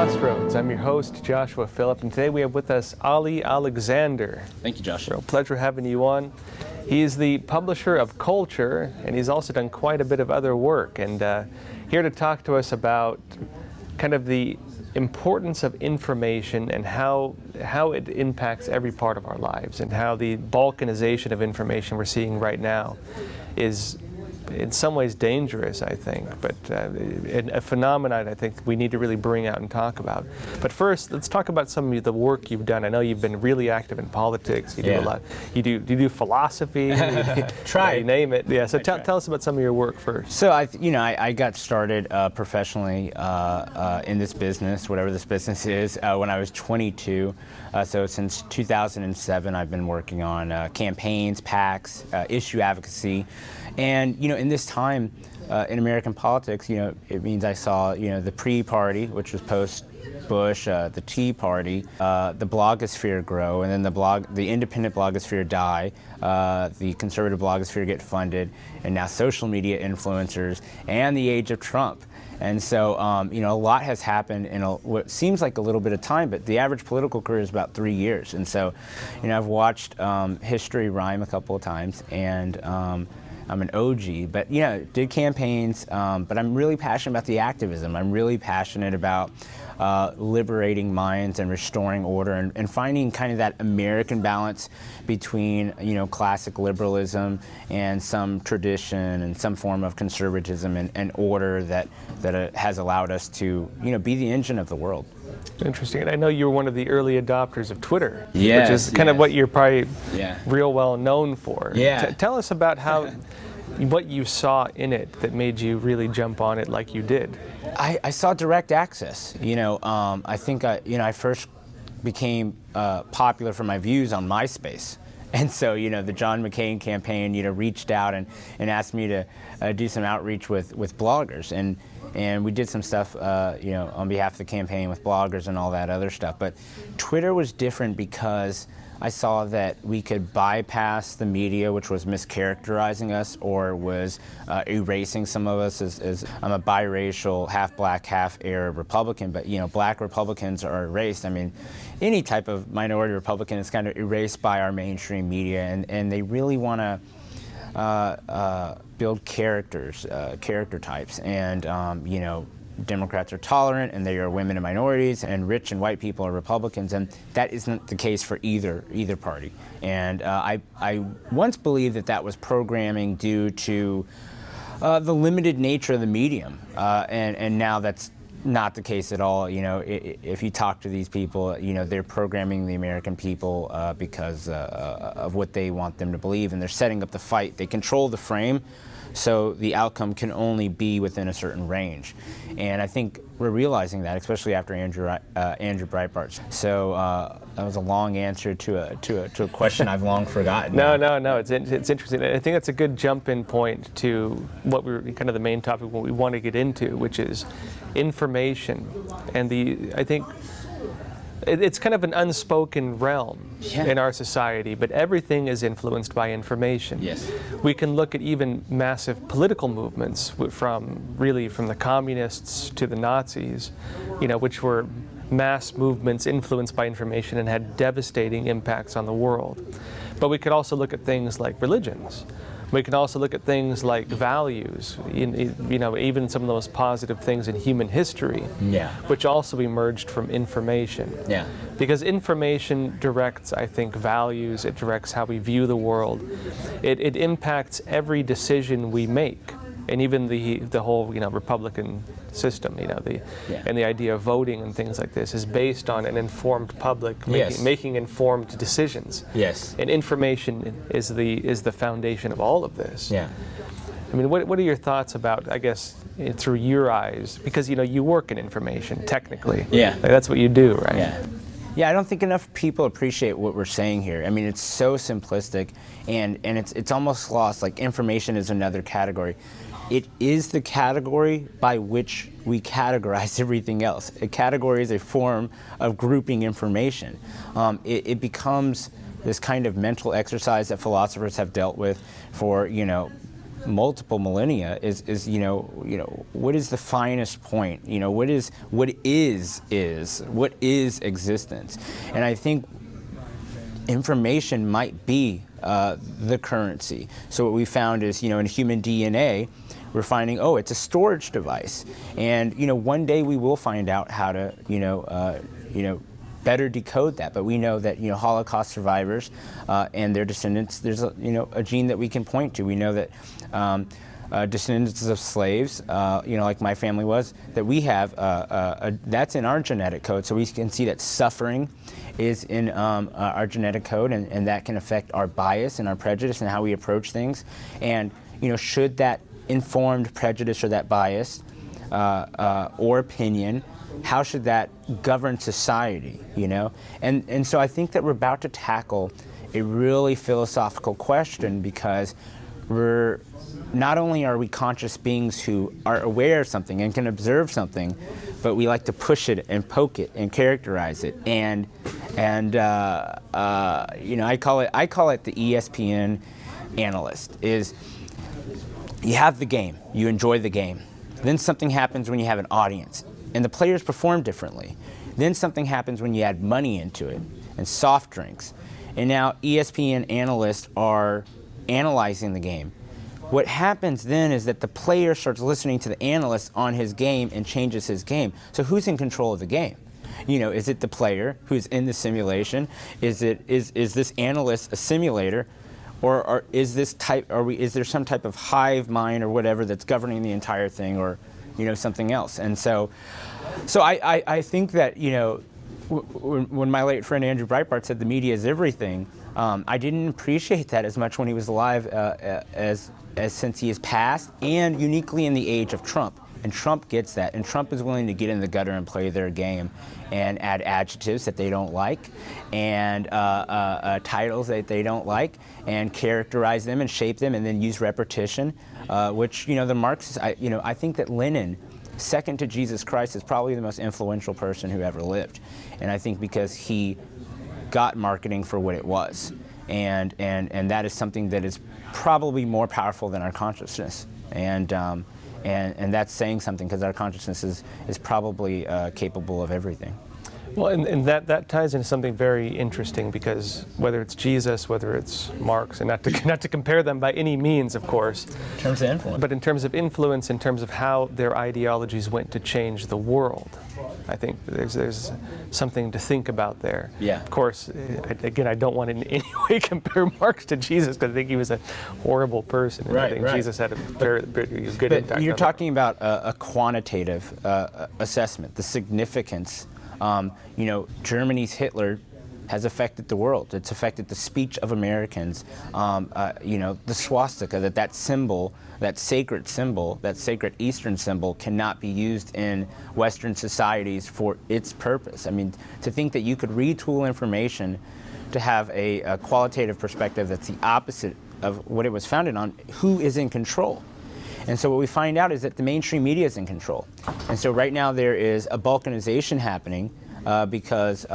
Crossroads. I'm your host, Joshua Philipp, and today we have with us Ali Alexander. Thank you, Josh. Real pleasure having you on. He is the publisher of Culttture, and he's also done quite a bit of other work, and here to talk to us about kind of the importance of information and how it impacts every part of our lives, and how the balkanization of information we're seeing right now is in some ways dangerous, I think, but a phenomenon I think we need to really bring out and talk about. But first, let's talk about some of the work you've done. I know you've been really active in politics. You do a lot. You do philosophy. Try. You name it. Yeah. So tell us about some of your work first. So I got started professionally in this business, whatever this business is, when I was 22. So since 2007, I've been working on campaigns, PACs, issue advocacy. And, in this time in American politics, it means I saw, the pre-party, which was post-Bush, the Tea Party, the blogosphere grow, and then the independent blogosphere die, the conservative blogosphere get funded, and now social media influencers, and the age of Trump. And so, a lot has happened in what seems like a little bit of time, but the average political career is about 3 years. And so, I've watched history rhyme a couple of times, and I'm an OG, but did campaigns, but I'm really passionate about the activism. I'm really passionate about liberating minds and restoring order and finding kind of that American balance between, classic liberalism and some tradition and some form of conservatism and order that has allowed us to, be the engine of the world. Interesting. And I know you were one of the early adopters of Twitter, yes, which is kind of what you're probably Yeah. real well known for. Yeah. Tell us about what you saw in it that made you really jump on it like you did. I saw direct access. I think I first became popular for my views on MySpace. And so, the John McCain campaign, reached out and asked me to do some outreach with bloggers. And we did some stuff, on behalf of the campaign with bloggers and all that other stuff. But Twitter was different because I saw that we could bypass the media, which was mischaracterizing us or was erasing some of us. As I'm a biracial, half black, half Arab Republican, but black Republicans are erased. I mean, any type of minority Republican is kind of erased by our mainstream media, and they really want to build character types, and Democrats are tolerant, and they are women and minorities, and rich and white people are Republicans, and that isn't the case for either party. And I once believed that was programming due to the limited nature of the medium, and now that's not the case at all. If you talk to these people, they're programming the American people because of what they want them to believe, and they're setting up the fight. They control the frame, so the outcome can only be within a certain range. And I think we're realizing that, especially after Andrew Breitbart. So that was a long answer to a question I've long forgotten. No. It's interesting. I think that's a good jump-in point to what we're kind of the main topic, what we want to get into, which is information. And I think it's kind of an unspoken realm in our society, but everything is influenced by information. Yes. We can look at even massive political movements from the communists to the Nazis, which were mass movements influenced by information and had devastating impacts on the world. But we could also look at things like religions. We can also look at things like values, even some of the most positive things in human history, which also emerged from information. Yeah. Because information directs, I think, values. It directs how we view the world. It impacts every decision we make, and even the whole Republican system. And the idea of voting and things like this is based on an informed public making informed decisions. Yes. And information is the foundation of all of this. Yeah. I mean, what are your thoughts about, I guess, through your eyes, because you work in information technically. Yeah. Like, that's what you do, right? Yeah. Yeah, I don't think enough people appreciate what we're saying here. I mean, it's so simplistic, and it's almost lost. Like, information is another category. It is the category by which we categorize everything else. A category is a form of grouping information. It becomes this kind of mental exercise that philosophers have dealt with for, multiple millennia is what is the finest point? What is existence? And I think information might be the currency. So what we found is, in human DNA, we're finding, it's a storage device. And, one day we will find out how to, better decode that. But we know that, Holocaust survivors and their descendants, there's a gene that we can point to. We know that descendants of slaves, like my family was, that we have, that's in our genetic code. So we can see that suffering is in our genetic code, and that can affect our bias and our prejudice and how we approach things. And, should that informed prejudice or that bias or opinion, how should that govern society, And so I think that we're about to tackle a really philosophical question, because not only are we conscious beings who are aware of something and can observe something, but we like to push it and poke it and characterize it. And I call it the ESPN analyst. Is you have the game, you enjoy the game. Then something happens when you have an audience, and the players perform differently. Then something happens when you add money into it, and soft drinks. And now ESPN analysts are analyzing the game. What happens then is that the player starts listening to the analyst on his game and changes his game. So who's in control of the game? Is it the player who's in the simulation? Is this analyst a simulator? Or is there some type of hive mind or whatever that's governing the entire thing, or something else? And so I think that when my late friend Andrew Breitbart said the media is everything, I didn't appreciate that as much when he was alive as since he has passed, and uniquely in the age of Trump. And Trump gets that, and Trump is willing to get in the gutter and play their game and add adjectives that they don't like, and titles that they don't like, and characterize them and shape them, and then use repetition, which, the Marxists, I think that Lenin, second to Jesus Christ, is probably the most influential person who ever lived. And I think because he got marketing for what it was. And that is something that is probably more powerful than our consciousness. And that's saying something, because our consciousness is probably capable of everything. Well, and that ties into something very interesting, because whether it's Jesus, whether it's Marx, and not to compare them by any means, of course. In terms of influence. But in terms of influence, in terms of how their ideologies went to change the world, I think there's something to think about there. Yeah. Of course, again, I don't want to in any way compare Marx to Jesus, because I think he was a horrible person. And I think Jesus had a very good impact. You're talking about a quantitative assessment, the significance. Germany's Hitler has affected the world. It's affected the speech of Americans. The swastika, that symbol, that sacred symbol, that sacred Eastern symbol, cannot be used in Western societies for its purpose. I mean, to think that you could retool information to have a qualitative perspective that's the opposite of what it was founded on, who is in control? And so what we find out is that the mainstream media is in control. And so right now there is a balkanization happening because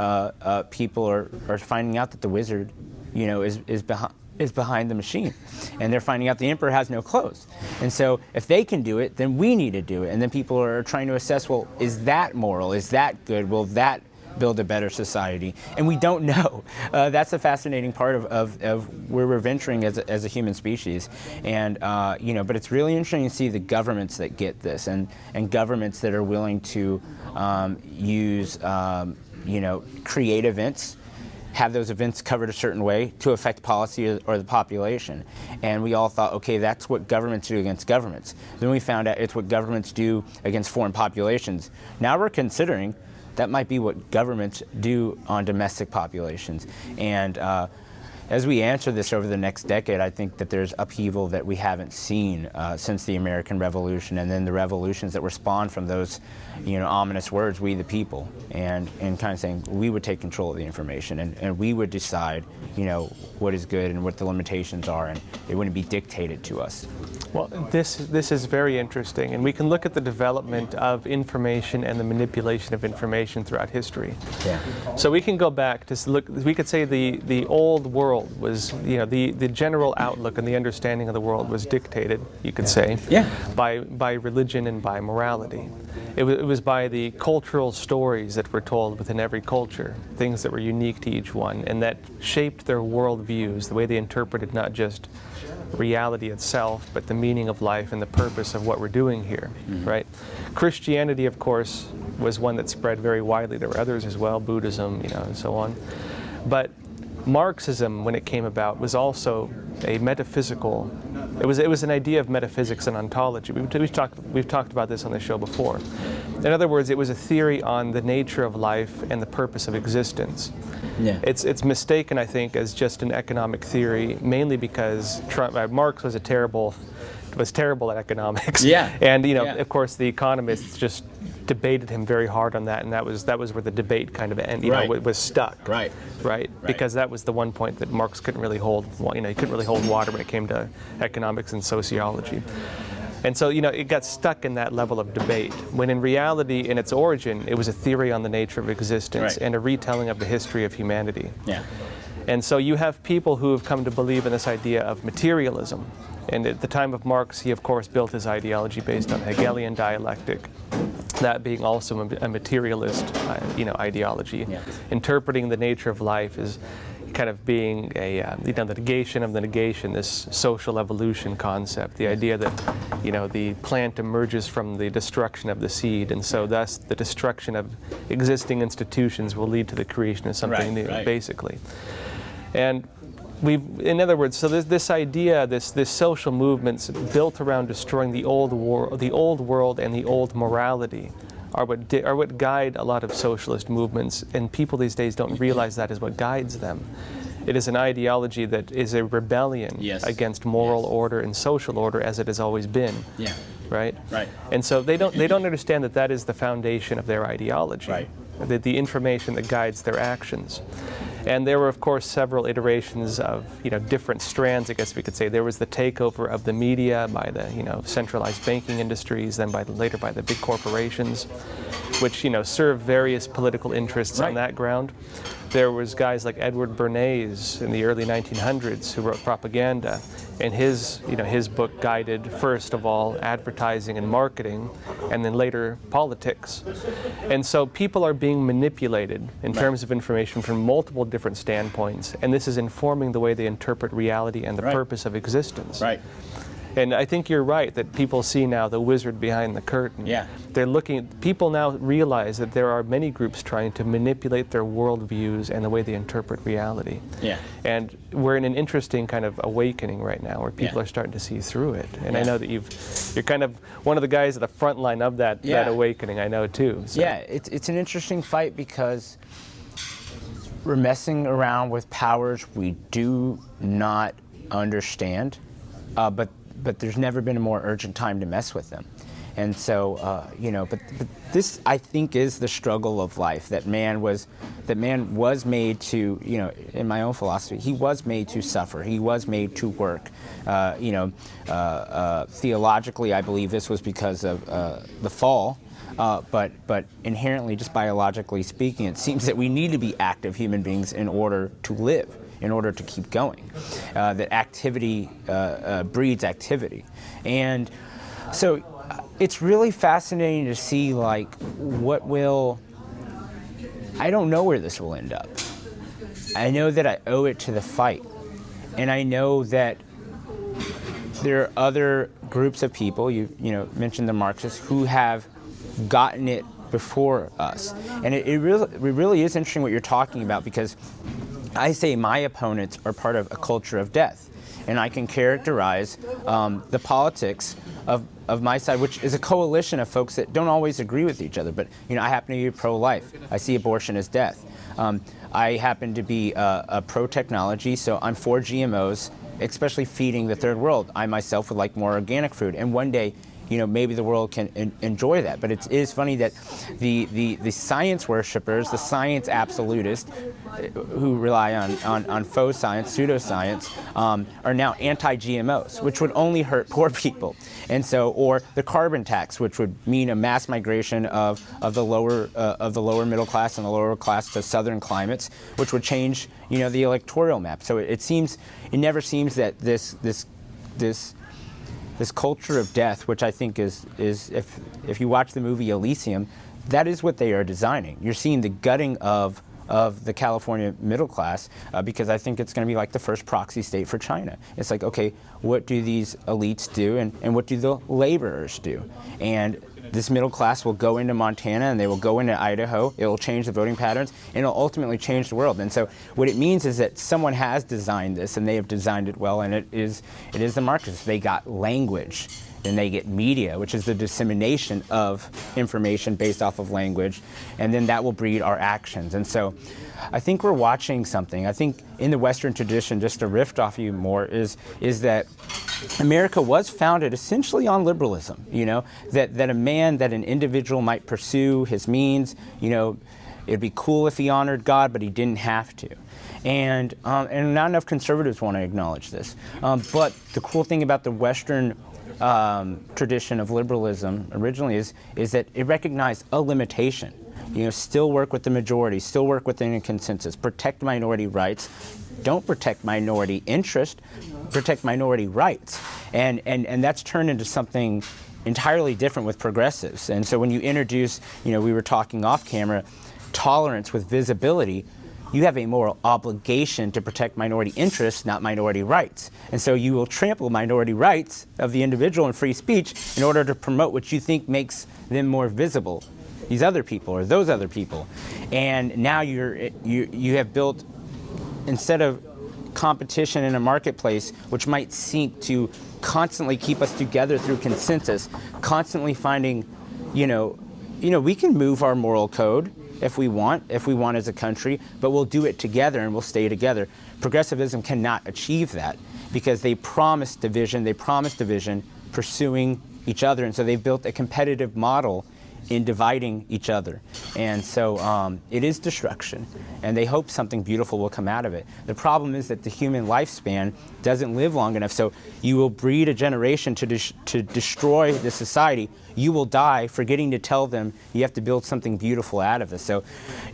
people are finding out that the wizard, is behind the machine. And they're finding out the emperor has no clothes. And so if they can do it, then we need to do it. And then people are trying to assess, well, is that moral? Is that good? Will that build a better society? And we don't know. That's the fascinating part of where we're venturing as a human species. And but it's really interesting to see the governments that get this, and governments that are willing to use create events, have those events covered a certain way to affect policy or the population. And we all thought, okay, that's what governments do against governments. Then we found out it's what governments do against foreign populations. Now we're considering that might be what governments do on domestic populations. And as we answer this over the next decade, I think that there's upheaval that we haven't seen since the American Revolution, and then the revolutions that were spawned from those, ominous words, "we the people," and kind of saying we would take control of the information, and we would decide, what is good and what the limitations are, and it wouldn't be dictated to us. Well, this is very interesting, and we can look at the development of information and the manipulation of information throughout history. Yeah. So we can go back to look. We could say the old world world was, the general outlook and the understanding of the world was dictated, you could say, by religion and by morality. It was by the cultural stories that were told within every culture, things that were unique to each one, and that shaped their worldviews, the way they interpreted not just reality itself, but the meaning of life and the purpose of what we're doing here, right? Christianity, of course, was one that spread very widely. There were others as well, Buddhism, and so on. But Marxism, when it came about, was also a metaphysical. It was an idea of metaphysics and ontology. We've talked about this on the show before. In other words, it was a theory on the nature of life and the purpose of existence. Yeah. It's mistaken, I think, as just an economic theory, mainly because Marx was terrible at economics. Yeah. And of course, the economists just debated him very hard on that, and that was where the debate kind of ended. Was stuck. Right. Because that was the one point that Marx couldn't really hold. He couldn't really hold water when it came to economics and sociology. And so, it got stuck in that level of debate, when in reality, in its origin, it was a theory on the nature of existence and a retelling of the history of humanity. Yeah. And so you have people who have come to believe in this idea of materialism. And at the time of Marx, he, of course, built his ideology based on Hegelian dialectic, that being also a materialist, ideology. Yeah. Interpreting the nature of life as kind of being the negation of the negation, this social evolution concept, the idea that, the plant emerges from the destruction of the seed, and so thus the destruction of existing institutions will lead to the creation of something new, basically. And in other words, so this idea, this social movements built around destroying the old world and the old morality are what guide a lot of socialist movements, and people these days don't realize that is what guides them. It is an ideology that is a rebellion against moral order and social order as it has always been. Yeah. Right? And so they don't understand that is the foundation of their ideology. The information that guides their actions. And there were, of course, several iterations of, different strands, I guess we could say. There was the takeover of the media by the, centralized banking industries, then later by the big corporations, which, serve various political interests on that ground. There was guys like Edward Bernays in the early 1900s who wrote propaganda, and his book guided, first of all, advertising and marketing, and then later politics. And so people are being manipulated in terms of information from multiple different standpoints, and this is informing the way they interpret reality and the purpose of existence. And I think you're right that people see now the wizard behind the curtain. Yeah. People now realize that there are many groups trying to manipulate their worldviews and the way they interpret reality. Yeah. And we're in an interesting kind of awakening right now where people are starting to see through it. And I know that you're kind of one of the guys at the front line of that awakening, I know too. So. Yeah, it's an interesting fight because we're messing around with powers we do not understand, but there's never been a more urgent time to mess with them. And so, but this, I think, is the struggle of life, that man was made to, in my own philosophy, he was made to suffer. He was made to work. Theologically, I believe this was because of the fall. But inherently, just biologically speaking, it seems that we need to be active human beings in order to live, in order to keep going. That activity breeds activity. And so it's really fascinating to see, I don't know where this will end up. I know that I owe it to the fight. And I know that there are other groups of people, you mentioned the Marxists, who have gotten it before us. And it really is interesting what you're talking about, because I say my opponents are part of a culture of death. And I can characterize the politics of my side, which is a coalition of folks that don't always agree with each other. But, I happen to be pro-life. I see abortion as death. I happen to be a pro-technology, so I'm for GMOs, especially feeding the third world. I myself would like more organic food. And one day, maybe the world can enjoy that. But it is funny that the science worshippers, the science absolutists, who rely on faux science, pseudoscience, are now anti-GMOs, which would only hurt poor people. And so, or the carbon tax, which would mean a mass migration of the lower middle class and the lower class to southern climates, which would change, the electoral map. So it never seems that this culture of death, which I think is if you watch the movie Elysium, that is what they are designing. You're seeing the gutting of the California middle class, because I think it's going to be like the first proxy state for China. It's like, okay, what do these elites do, and what do the laborers do? And this middle class will go into Montana, and they will go into Idaho. It will change the voting patterns, and it'll ultimately change the world. And so what it means is that someone has designed this, and they have designed it well, and it is the Marxists. They got language. Then they get media, which is the dissemination of information based off of language, and then that will breed our actions. And so I think we're watching something. I think in the Western tradition, just to riff off you more, is that America was founded essentially on liberalism, that an individual might pursue his means, it'd be cool if he honored God, but he didn't have to. And not enough conservatives want to acknowledge this. But the cool thing about the Western tradition of liberalism originally is that it recognized a limitation. Still work with the majority, still work within a consensus, protect minority rights, don't protect minority interest, protect minority rights. And that's turned into something entirely different with progressives. And so when you introduce, we were talking off camera, tolerance with visibility, you have a moral obligation to protect minority interests, not minority rights. And so you will trample minority rights of the individual and free speech in order to promote what you think makes them more visible, these other people or those other people. And now you have built, instead of competition in a marketplace, which might seek to constantly keep us together through consensus, constantly finding, we can move our moral code if we want as a country, but we'll do it together and we'll stay together. Progressivism cannot achieve that because they promise division pursuing each other, and so they've built a competitive model in dividing each other. And so it is destruction, and they hope something beautiful will come out of it. The problem is that the human lifespan doesn't live long enough, so you will breed a generation to destroy the society. You will die forgetting to tell them you have to build something beautiful out of this. So,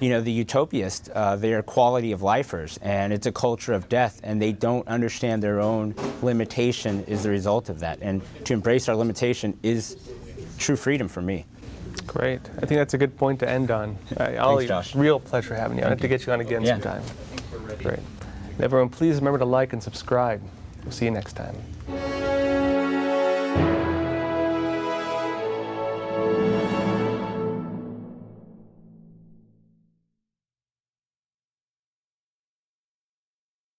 the utopists, they are quality of lifers, and it's a culture of death, and they don't understand their own limitation is the result of that. And to embrace our limitation is true freedom for me. Great. I think that's a good point to end on. Thanks, Josh. Real pleasure having you. I'll have to get you on again sometime. Great. And everyone, please remember to like and subscribe. We'll see you next time.